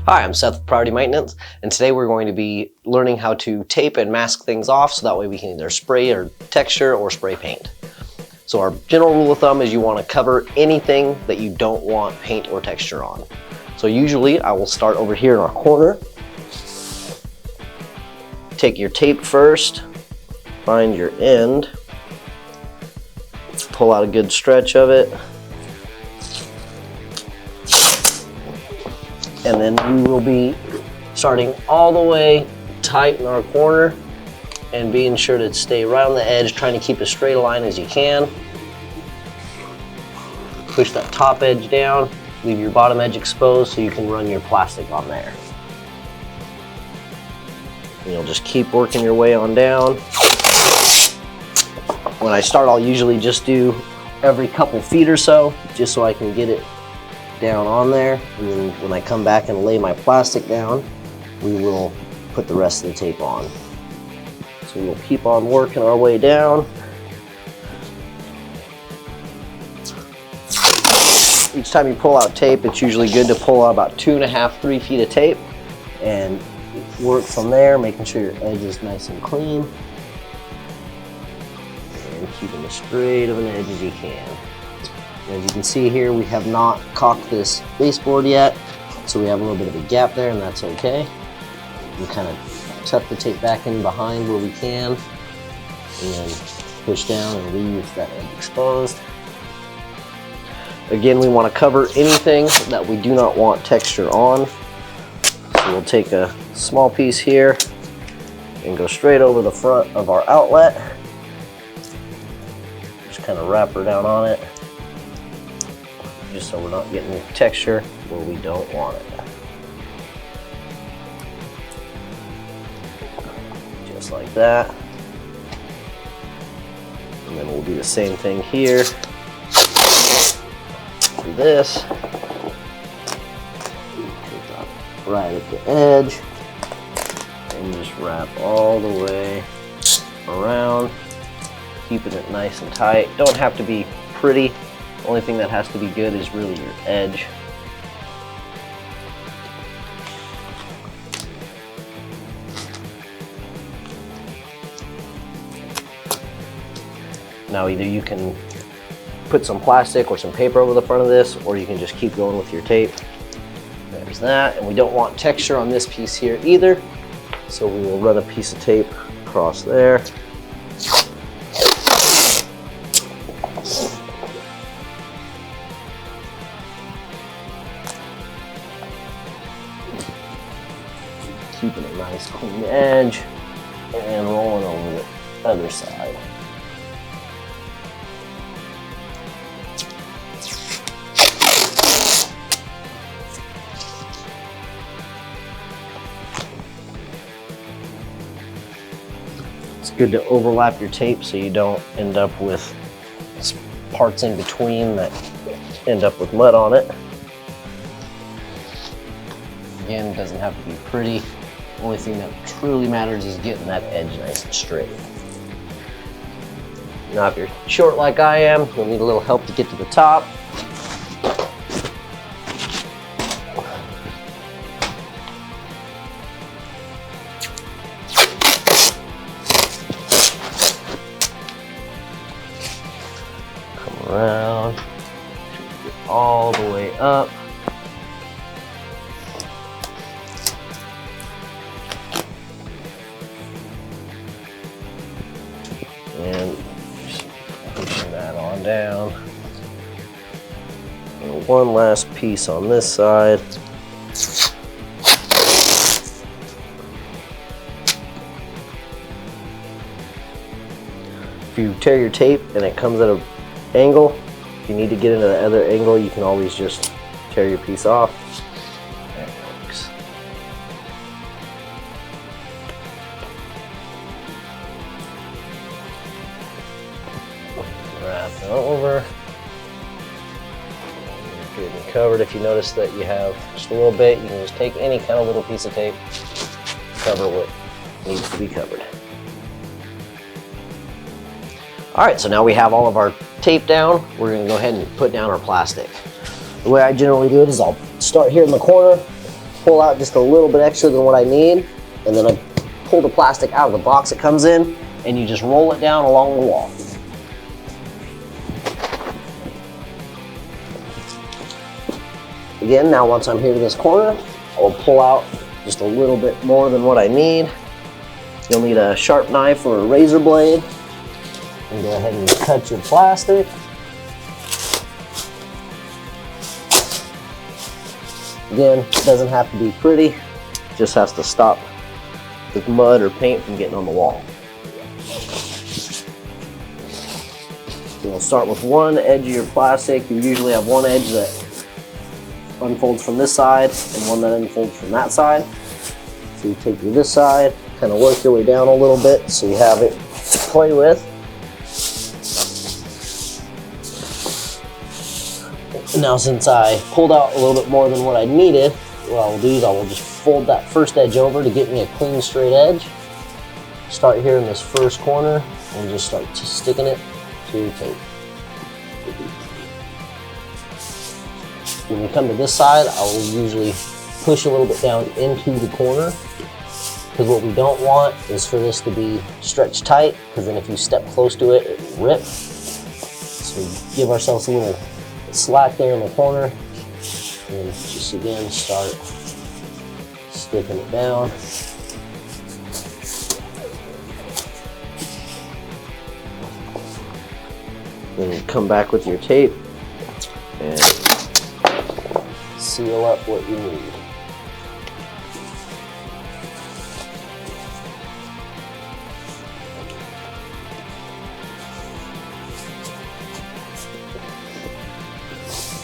Hi, I'm Seth with Priority Maintenance, and today we're going to be learning how to tape and mask things off so that way we can either spray or texture or spray paint. So our general rule of thumb is you want to cover anything that you don't want paint or texture on. So usually I will start over here in our corner. Take your tape first, find your end, pull out a good stretch of it, and then we will be starting all the way tight in our corner and being sure to stay right on the edge, trying to keep as straight a line as you can. Push that top edge down, leave your bottom edge exposed so you can run your plastic on there. And you'll just keep working your way on down. When I start, I'll usually just do every couple feet or so, just so I can get it down on there, and then when I come back and lay my plastic down, we will put the rest of the tape on. So we'll keep on working our way down. Each time you pull out tape, it's usually good to pull out about 2.5 to 3 feet of tape and work from there, making sure your edge is nice and clean and keeping as straight of an edge as you can. As you can see here, we have not caulked this baseboard yet, so we have a little bit of a gap there, and that's okay. We kind of tuck the tape back in behind where we can, and then push down and leave that edge exposed. Again, we want to cover anything that we do not want texture on. So we'll take a small piece here and go straight over the front of our outlet. Just kind of wrap her down on it, just so we're not getting texture where we don't want it. Just like that. And then we'll do the same thing here. Do this. Right at the edge. And just wrap all the way around, keeping it nice and tight. Don't have to be pretty. Only thing that has to be good is really your edge. Now either you can put some plastic or some paper over the front of this, or you can just keep going with your tape. There's that, and we don't want texture on this piece here either, so we will run a piece of tape across there. Keeping a nice clean edge and rolling over the other side. It's good to overlap your tape so you don't end up with parts in between that end up with mud on it. Again, it doesn't have to be pretty. The only thing that truly matters is getting that edge nice and straight. Now if you're short like I am, you'll need a little help to get to the top. Come around, get all the way up. And just pushing that on down. And one last piece on this side. If you tear your tape and it comes at an angle, if you need to get into the other angle, you can always just tear your piece off. That works. Wrap it over. You're good and covered. If you notice that you have just a little bit, you can just take any kind of little piece of tape, cover what needs to be covered. All right, so now we have all of our tape down. We're gonna go ahead and put down our plastic. The way I generally do it is I'll start here in the corner, pull out just a little bit extra than what I need, and then I pull the plastic out of the box it comes in, and you just roll it down along the wall. Again, now once I'm here to this corner, I'll pull out just a little bit more than what I need. You'll need a sharp knife or a razor blade, and go ahead and cut your plastic. Again, it doesn't have to be pretty, it just has to stop the mud or paint from getting on the wall. You'll start with one edge of your plastic. You usually have one edge that unfolds from this side and one that unfolds from that side. So you take this side, kind of work your way down a little bit so you have it to play with. Now since I pulled out a little bit more than what I needed, what I will do is I will just fold that first edge over to get me a clean straight edge. Start here in this first corner and just start sticking it to your tape. When you come to this side, I will usually push a little bit down into the corner, because what we don't want is for this to be stretched tight, because then if you step close to it, it will rip. So give ourselves a little slack there in the corner, and just again start sticking it down. Then you come back with your tape and seal up what you need.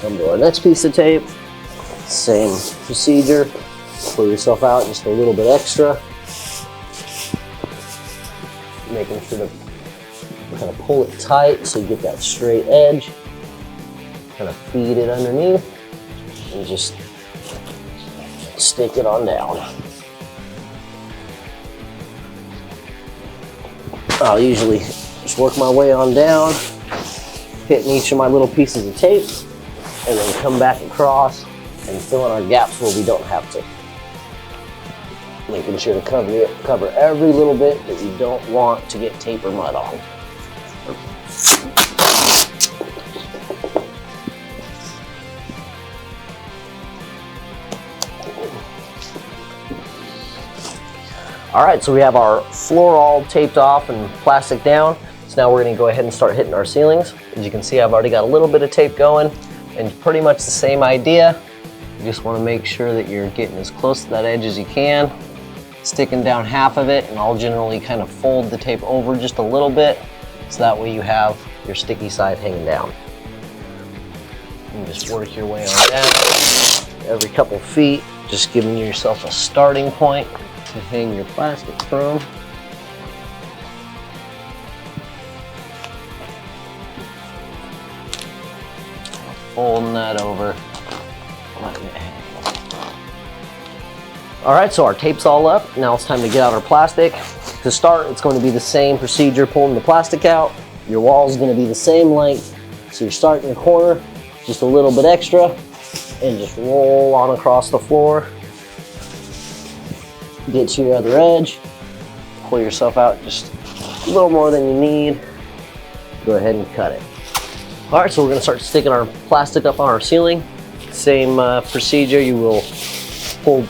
Come to our next piece of tape, same procedure, pull yourself out just a little bit extra, making sure to kind of pull it tight so you get that straight edge, kind of feed it underneath, and just stick it on down. I'll usually just work my way on down, hitting each of my little pieces of tape, and then come back across and fill in our gaps where we don't have to. Making sure to cover every little bit that you don't want to get tape or mud on. All right, so we have our floor all taped off and plastic down. So now we're gonna go ahead and start hitting our ceilings. As you can see, I've already got a little bit of tape going, and pretty much the same idea. You just wanna make sure that you're getting as close to that edge as you can, sticking down half of it, and I'll generally kind of fold the tape over just a little bit, so that way you have your sticky side hanging down. And just work your way on down. Every couple feet, just giving yourself a starting point to hang your plastic from. Folding that over. Letting it hang. All right, so our tape's all up. Now it's time to get out our plastic. To start, it's going to be the same procedure, pulling the plastic out. Your wall is going to be the same length. So you're starting your corner, just a little bit extra, and just roll on across the floor. Get to your other edge, pull yourself out just a little more than you need. Go ahead and cut it. All right, so we're gonna start sticking our plastic up on our ceiling. Same procedure, you will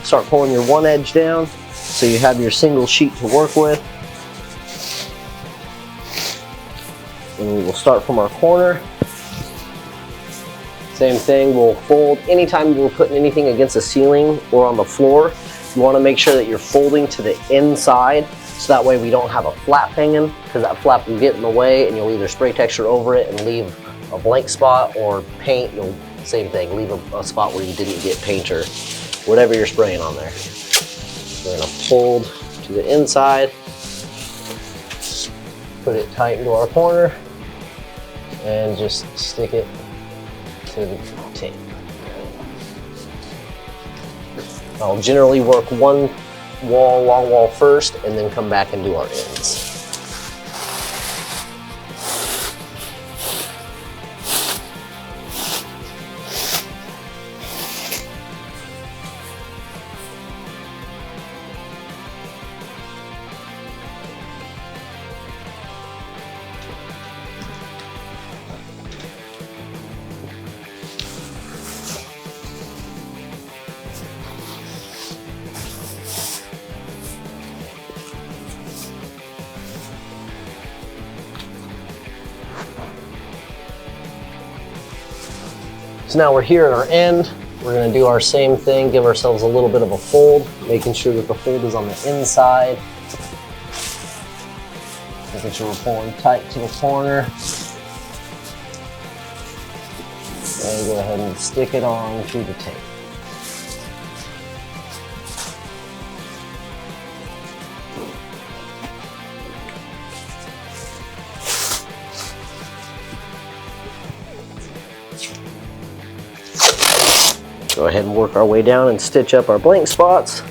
start pulling your one edge down so you have your single sheet to work with. And we will start from our corner. Same thing, we'll fold. Anytime we're putting anything against the ceiling or on the floor, you want to make sure that you're folding to the inside, so that way we don't have a flap hanging, because that flap will get in the way and you'll either spray texture over it and leave a blank spot, or paint, same thing, leave a spot where you didn't get paint or whatever you're spraying on there. We're going to fold to the inside, put it tight into our corner, and just stick it to the tape. I'll generally work one long wall first and then come back and do our ends. So now we're here at our end. We're gonna do our same thing, give ourselves a little bit of a fold, making sure that the fold is on the inside. Making sure we're pulling tight to the corner. And go ahead and stick it on to the tape. Go ahead and work our way down and stitch up our blank spots.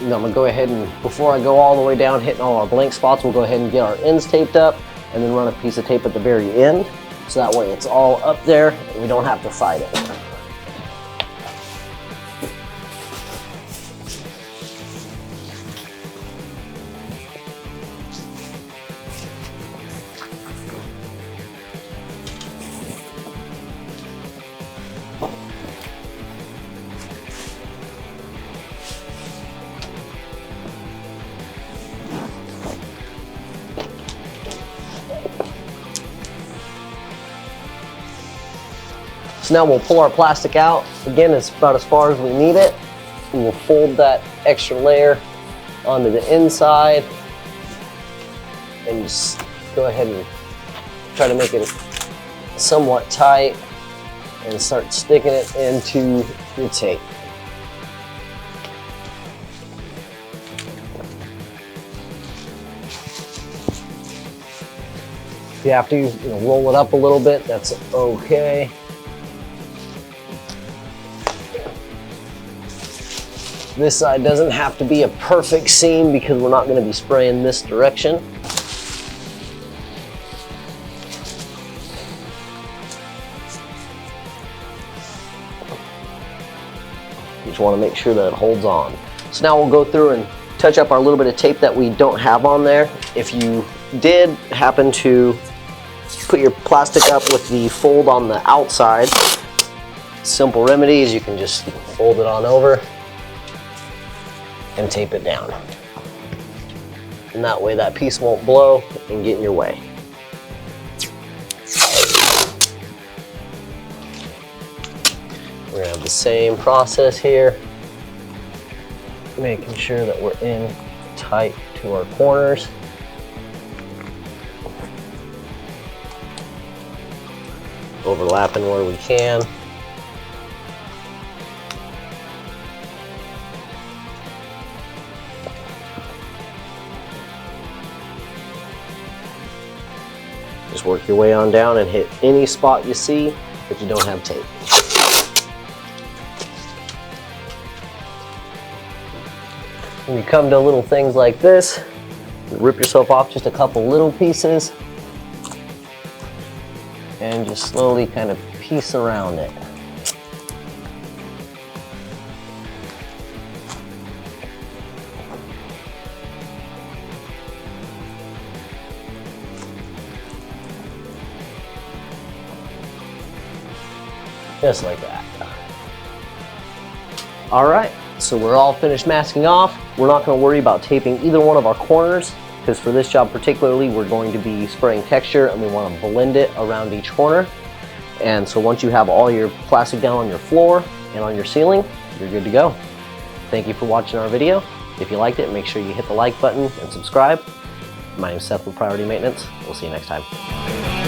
Now I'm gonna go ahead and, before I go all the way down hitting all our blank spots, we'll go ahead and get our ends taped up and then run a piece of tape at the very end. So that way it's all up there and we don't have to fight it. So now we'll pull our plastic out. Again, it's about as far as we need it. And we'll fold that extra layer onto the inside and just go ahead and try to make it somewhat tight and start sticking it into your tape. If you have to, roll it up a little bit, that's okay. This side doesn't have to be a perfect seam because we're not going to be spraying this direction. You just want to make sure that it holds on. So now we'll go through and touch up our little bit of tape that we don't have on there. If you did happen to put your plastic up with the fold on the outside, simple remedy is you can just fold it on over and tape it down. And that way that piece won't blow and get in your way. We're gonna have the same process here, making sure that we're in tight to our corners. Overlapping where we can. Just work your way on down and hit any spot you see that you don't have tape. When you come to little things like this, you rip yourself off just a couple little pieces and just slowly kind of piece around it. Just like that. All right, so we're all finished masking off. We're not going to worry about taping either one of our corners because for this job particularly, we're going to be spraying texture and we want to blend it around each corner. And so once you have all your plastic down on your floor and on your ceiling, you're good to go. Thank you for watching our video. If you liked it, make sure you hit the like button and subscribe. My name is Seth with Priority Maintenance. We'll see you next time.